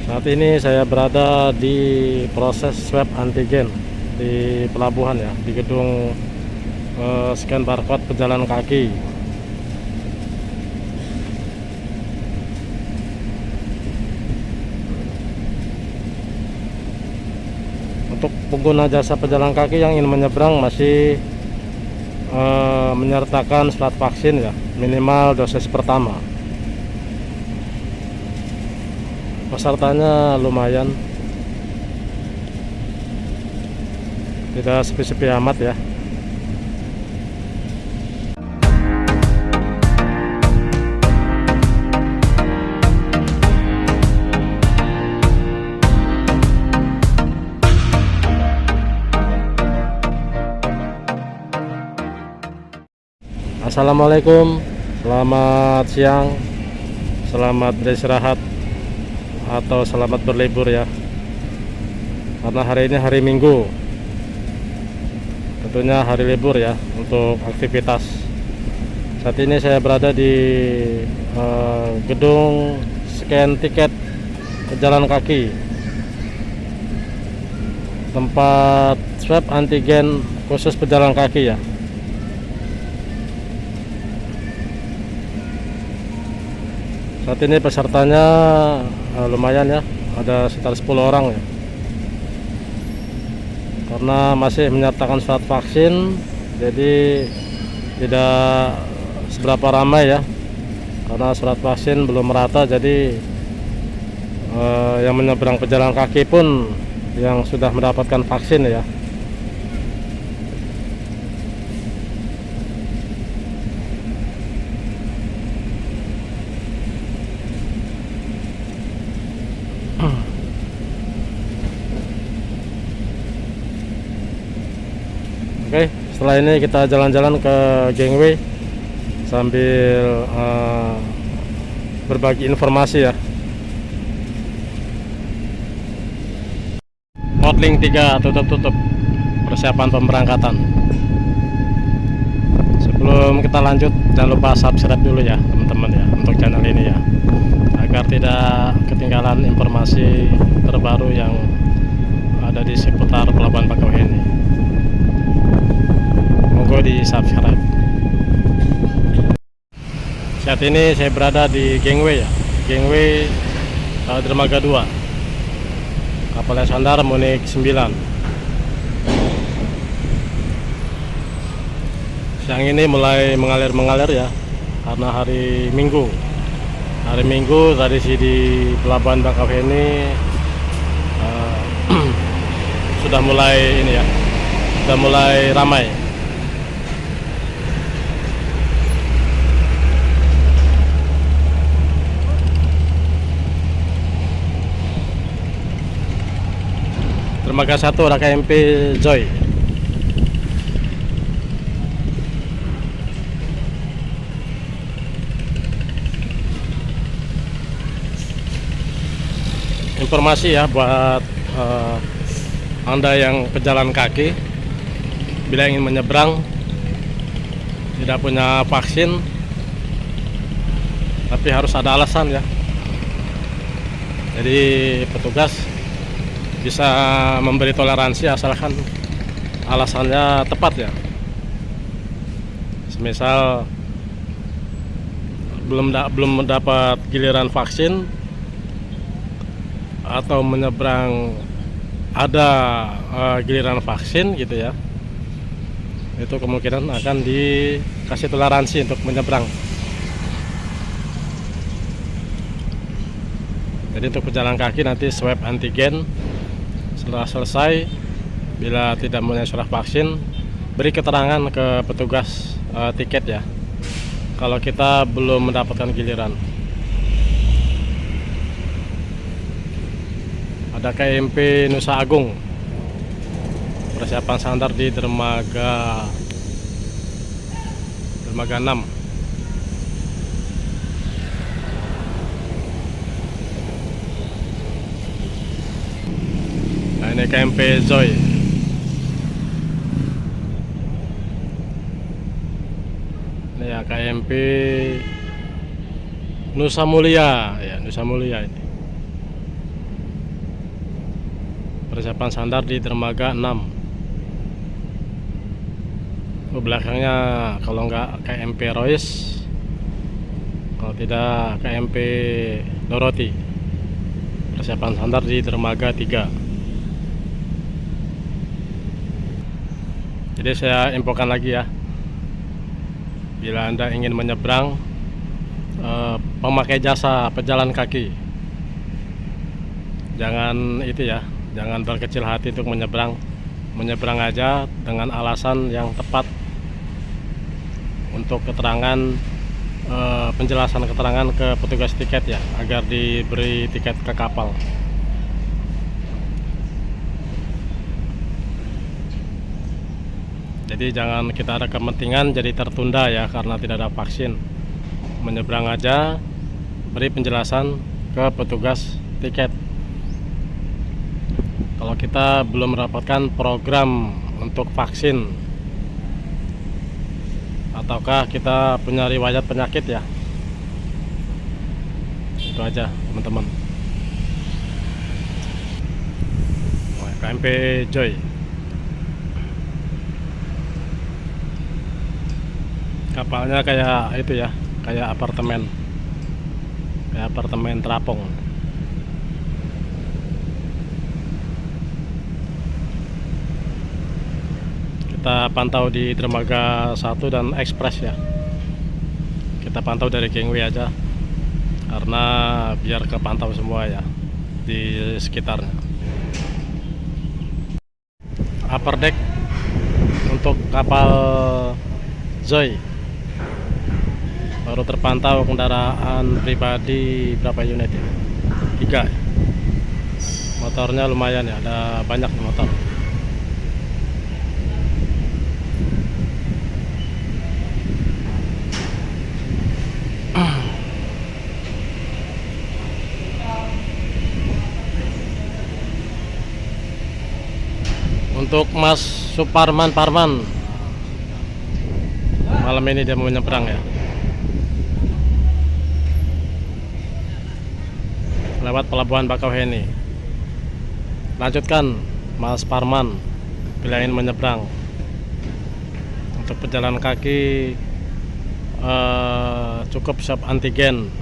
Saat ini saya berada di proses swab antigen di pelabuhan ya, di gedung scan barcode pejalan kaki. Untuk pengguna jasa pejalan kaki yang ingin menyeberang masih menyertakan surat vaksin ya, minimal dosis pertama. Pesertanya lumayan, tidak sepi-sepi amat ya. Assalamualaikum, selamat siang, selamat beristirahat atau selamat berlibur ya, karena hari ini hari Minggu, tentunya hari libur ya untuk aktivitas. Saat ini saya berada di gedung scan tiket pejalan kaki, tempat swab antigen khusus pejalan kaki ya. Saat ini pesertanya lumayan ya, ada sekitar 10 orang ya. Karena masih menyertakan surat vaksin, jadi tidak seberapa ramai ya. Karena surat vaksin belum merata, jadi yang menyeberang pejalan kaki pun yang sudah mendapatkan vaksin ya. Oke, setelah ini kita jalan-jalan ke gangway sambil berbagi informasi ya. Hotlink 3 tutup persiapan pemberangkatan. Sebelum kita lanjut, jangan lupa subscribe dulu ya teman-teman ya untuk channel ini ya, agar tidak ketinggalan informasi terbaru yang ada di seputar Pelabuhan Bakauheni. Monggo di subscribe. Saat ini saya berada di gangway ya, gangway dermaga 2 kapal sandar Munik 9. Siang ini mulai mengalir ya, karena hari Minggu. Hari Minggu tradisi di Pelabuhan Bakauheni sudah mulai ini ya, sudah mulai ramai. Dermaga 1 KMP Joy. Informasi ya buat Anda yang pejalan kaki, bila ingin menyeberang tidak punya vaksin tapi harus ada alasan ya. Jadi petugas bisa memberi toleransi asalkan alasannya tepat ya. Semisal belum mendapat giliran vaksin atau menyeberang ada giliran vaksin gitu ya, itu kemungkinan akan dikasih toleransi untuk menyeberang. Jadi untuk pejalan kaki nanti swab antigen. Setelah selesai, bila tidak punya surat vaksin, beri keterangan ke petugas tiket ya, kalau kita belum mendapatkan giliran. Ada KMP Nusa Agung, persiapan sandar di dermaga 6. Nah, ini KMP Joy. Ini ya KMP Nusa Mulia ya, Nusa Mulia ini. persiapan sandar di dermaga 6. Belakangnya kalau nggak KMP Royce, kalau tidak KMP Dorothy. Persiapan sandar di dermaga 3. Jadi saya infokan lagi ya, bila Anda ingin menyeberang, pemakai jasa pejalan kaki, jangan itu ya, jangan berkecil hati untuk menyeberang aja dengan alasan yang tepat untuk keterangan, penjelasan keterangan ke petugas tiket ya, agar diberi tiket ke kapal. Jadi jangan kita ada kepentingan jadi tertunda ya karena tidak ada vaksin. Menyeberang aja, beri penjelasan ke petugas tiket. Kalau kita belum mendapatkan program untuk vaksin, ataukah kita punya riwayat penyakit ya, itu aja teman-teman. KMP Joy, kapalnya kayak itu ya, kayak apartemen terapung. Kita pantau di dermaga 1 dan ekspres ya. Kita pantau dari gangway aja, karena biar kepantau semua ya di sekitarnya. Upper deck untuk kapal Joy baru terpantau kendaraan pribadi berapa unit ya? 3. Motornya lumayan ya, ada banyak motor. Untuk Mas Suparman Parman, malam ini dia mau menyeberang ya, lewat pelabuhan Bakauheni. Lanjutkan Mas Parman, bila ingin menyeberang. Untuk pejalan kaki, cukup swab antigen.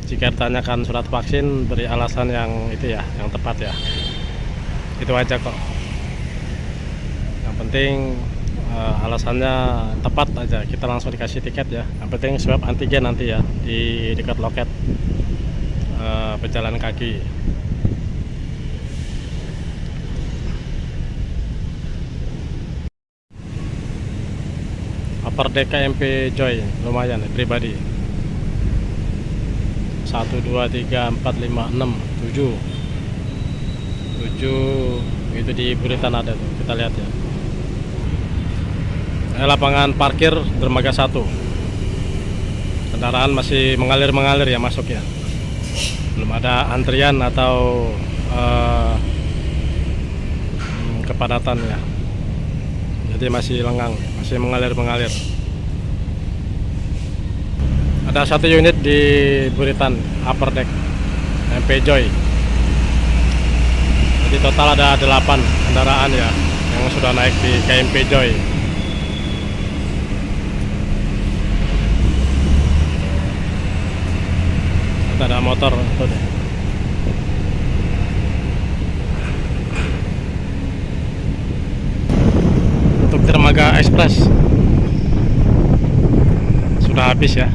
Jika ditanyakan surat vaksin, beri alasan yang itu ya, yang tepat ya. Itu aja kok. Yang penting alasannya tepat aja, kita langsung dikasih tiket ya. Yang penting swab antigen nanti ya di dekat loket pejalan kaki. Upper deck KMP Joy lumayan ya, pribadi. 1, 2, 3, 4, 5, 6, 7 itu di Buritan ada tuh, kita lihat ya. Lapangan parkir dermaga 1, kendaraan masih mengalir ya masuk ya, belum ada antrian atau kepadatan ya, jadi masih lengang, masih mengalir. Ada 1 unit di Buritan upper deck MP Joy, jadi total ada 8 kendaraan ya yang sudah naik di KMP Joy. Ada motor tuh deh. Untuk dermaga ekspres sudah habis ya,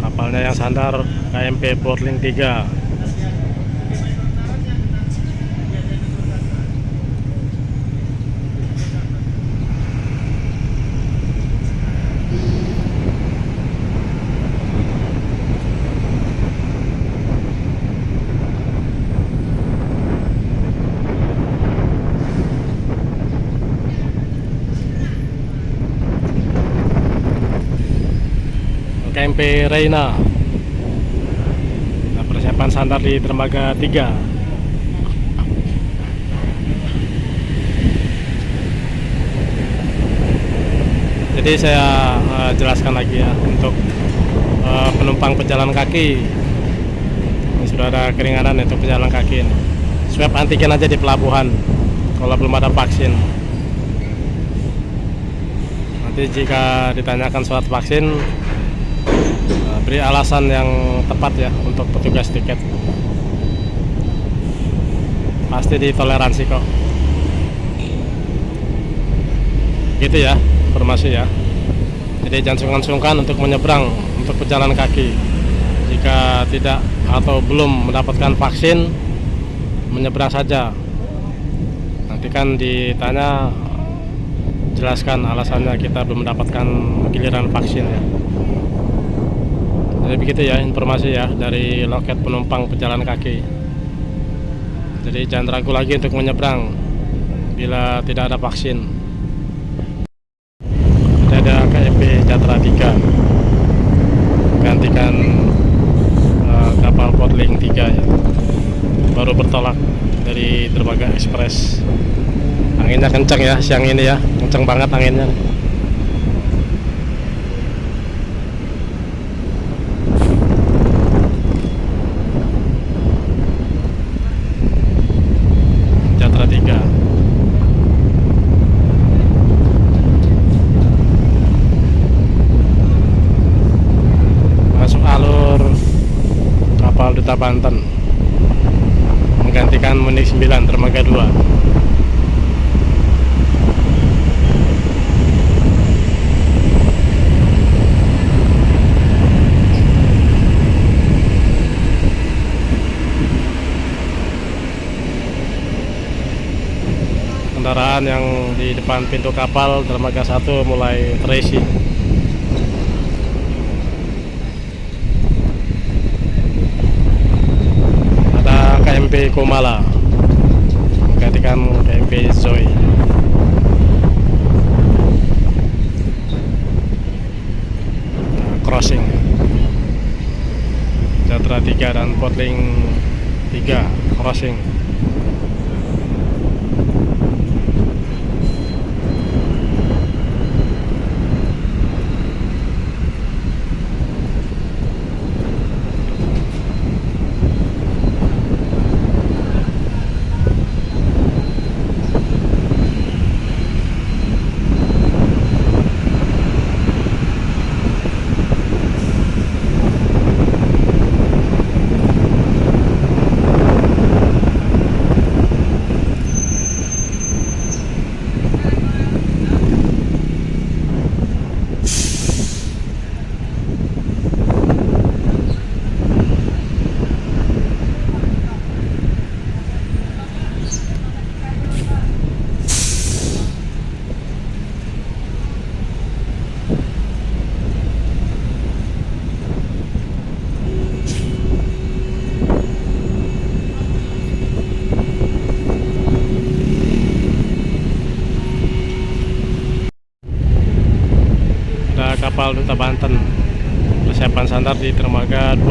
kapalnya yang sandar KMP Portling 3. KMP Reina. Nah, persiapan sandar di dermaga 3. Jadi saya jelaskan lagi ya, untuk penumpang pejalan kaki ini sudah ada keringanan untuk pejalan kaki ini. swab antigen aja di pelabuhan kalau belum ada vaksin. Nanti jika ditanyakan surat vaksin, beri alasan yang tepat ya untuk petugas tiket. Pasti ditoleransi kok. Gitu ya informasi ya. Jadi jangan sungkan-sungkan untuk menyeberang untuk pejalan kaki. Jika tidak atau belum mendapatkan vaksin, menyeberang saja. Nanti kan ditanya, jelaskan alasannya kita belum mendapatkan giliran vaksin ya. Jadi begitu ya informasi ya dari loket penumpang pejalan kaki. Jadi jangan ragu lagi untuk menyeberang bila tidak ada vaksin. Ada KMP Jatra 3 gantikan kapal Potling 3 ya, baru bertolak dari Dermaga Express. Anginnya kencang ya siang ini ya, kencang banget anginnya. Jatra 3 masuk alur kapal Duta Banten menggantikan Munich 9 Dermaga 2. Kendaraan yang di depan pintu kapal Dermaga 1 mulai terisi. Ada KMP Komala menggantikan KMP Zoe. Crossing Jatra 3 dan Potling 3 crossing. Kapal Duta Banten persiapan sandar di Dermaga 2.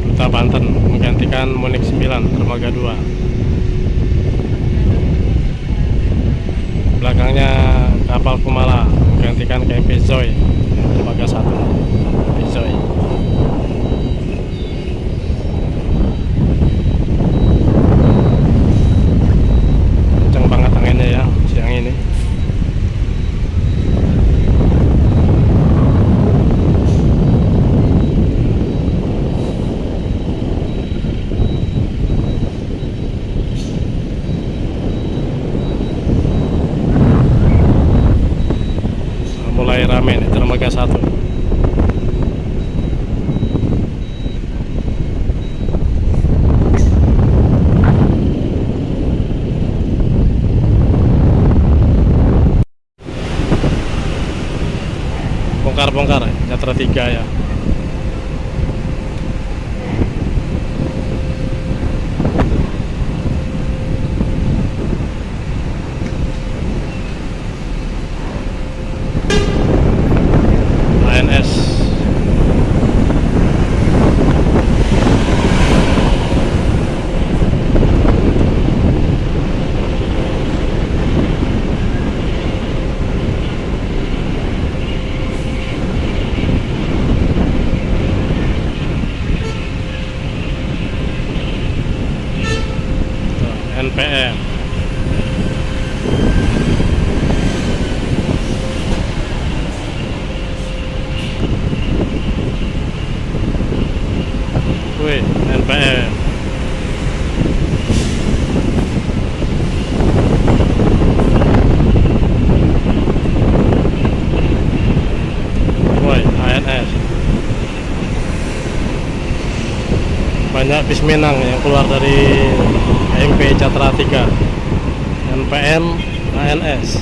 Duta Banten menggantikan Munich 9 Dermaga 2. Belakangnya kapal Kumala menggantikan KMP Zoe Dermaga 1 Zoe. Kencang banget anginnya ya siang ini. Mulai rame nih Dermaga 1. Bongkar-bongkar Jatra 3 ya. ANS NPM. Wih, NPM. Woi, ANS. Banyak bis Minang yang keluar dari KMP Catra 3. NPM, ANS.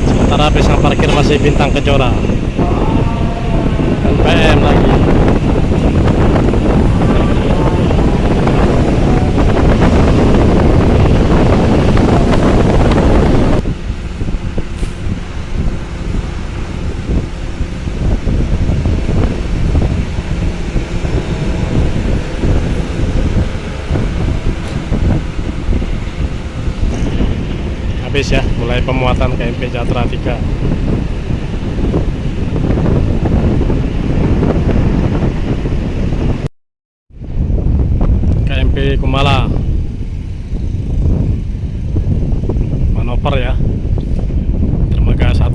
Sementara bis yang parkir masih Bintang Kejora. NPM lagi. Habis ya, mulai pemuatan KMP Catra 3. KMP Kumala manuver ya, dermaga 1.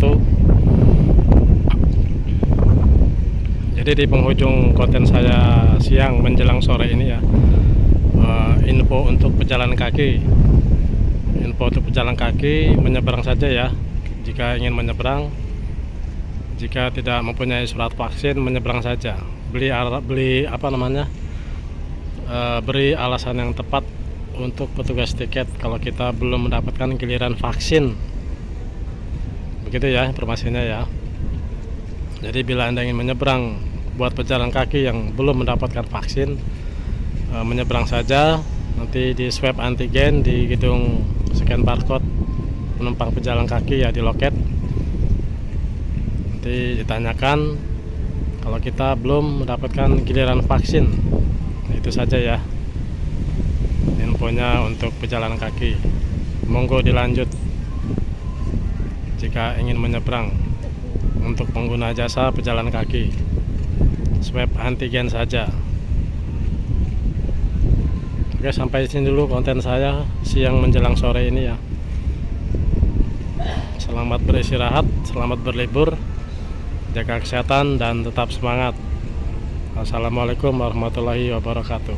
Jadi di penghujung konten saya siang menjelang sore ini ya, info untuk pejalan kaki. Info untuk pejalan kaki, menyeberang saja ya jika ingin menyeberang. Jika tidak mempunyai surat vaksin, menyeberang saja. Beri alasan yang tepat untuk petugas tiket kalau kita belum mendapatkan giliran vaksin. Begitu ya informasinya ya. Jadi bila Anda ingin menyeberang buat pejalan kaki yang belum mendapatkan vaksin, menyeberang saja. Nanti di swab antigen di gedung scan barcode penumpang pejalan kaki ya, di loket. Nanti ditanyakan kalau kita belum mendapatkan giliran vaksin. Itu saja ya infonya untuk pejalan kaki. Monggo dilanjut jika ingin menyeberang untuk pengguna jasa pejalan kaki. Swab antigen saja. Oke, sampai sini dulu konten saya siang menjelang sore ini ya. Selamat beristirahat, selamat berlibur, jaga kesehatan dan tetap semangat. Assalamualaikum warahmatullahi wabarakatuh.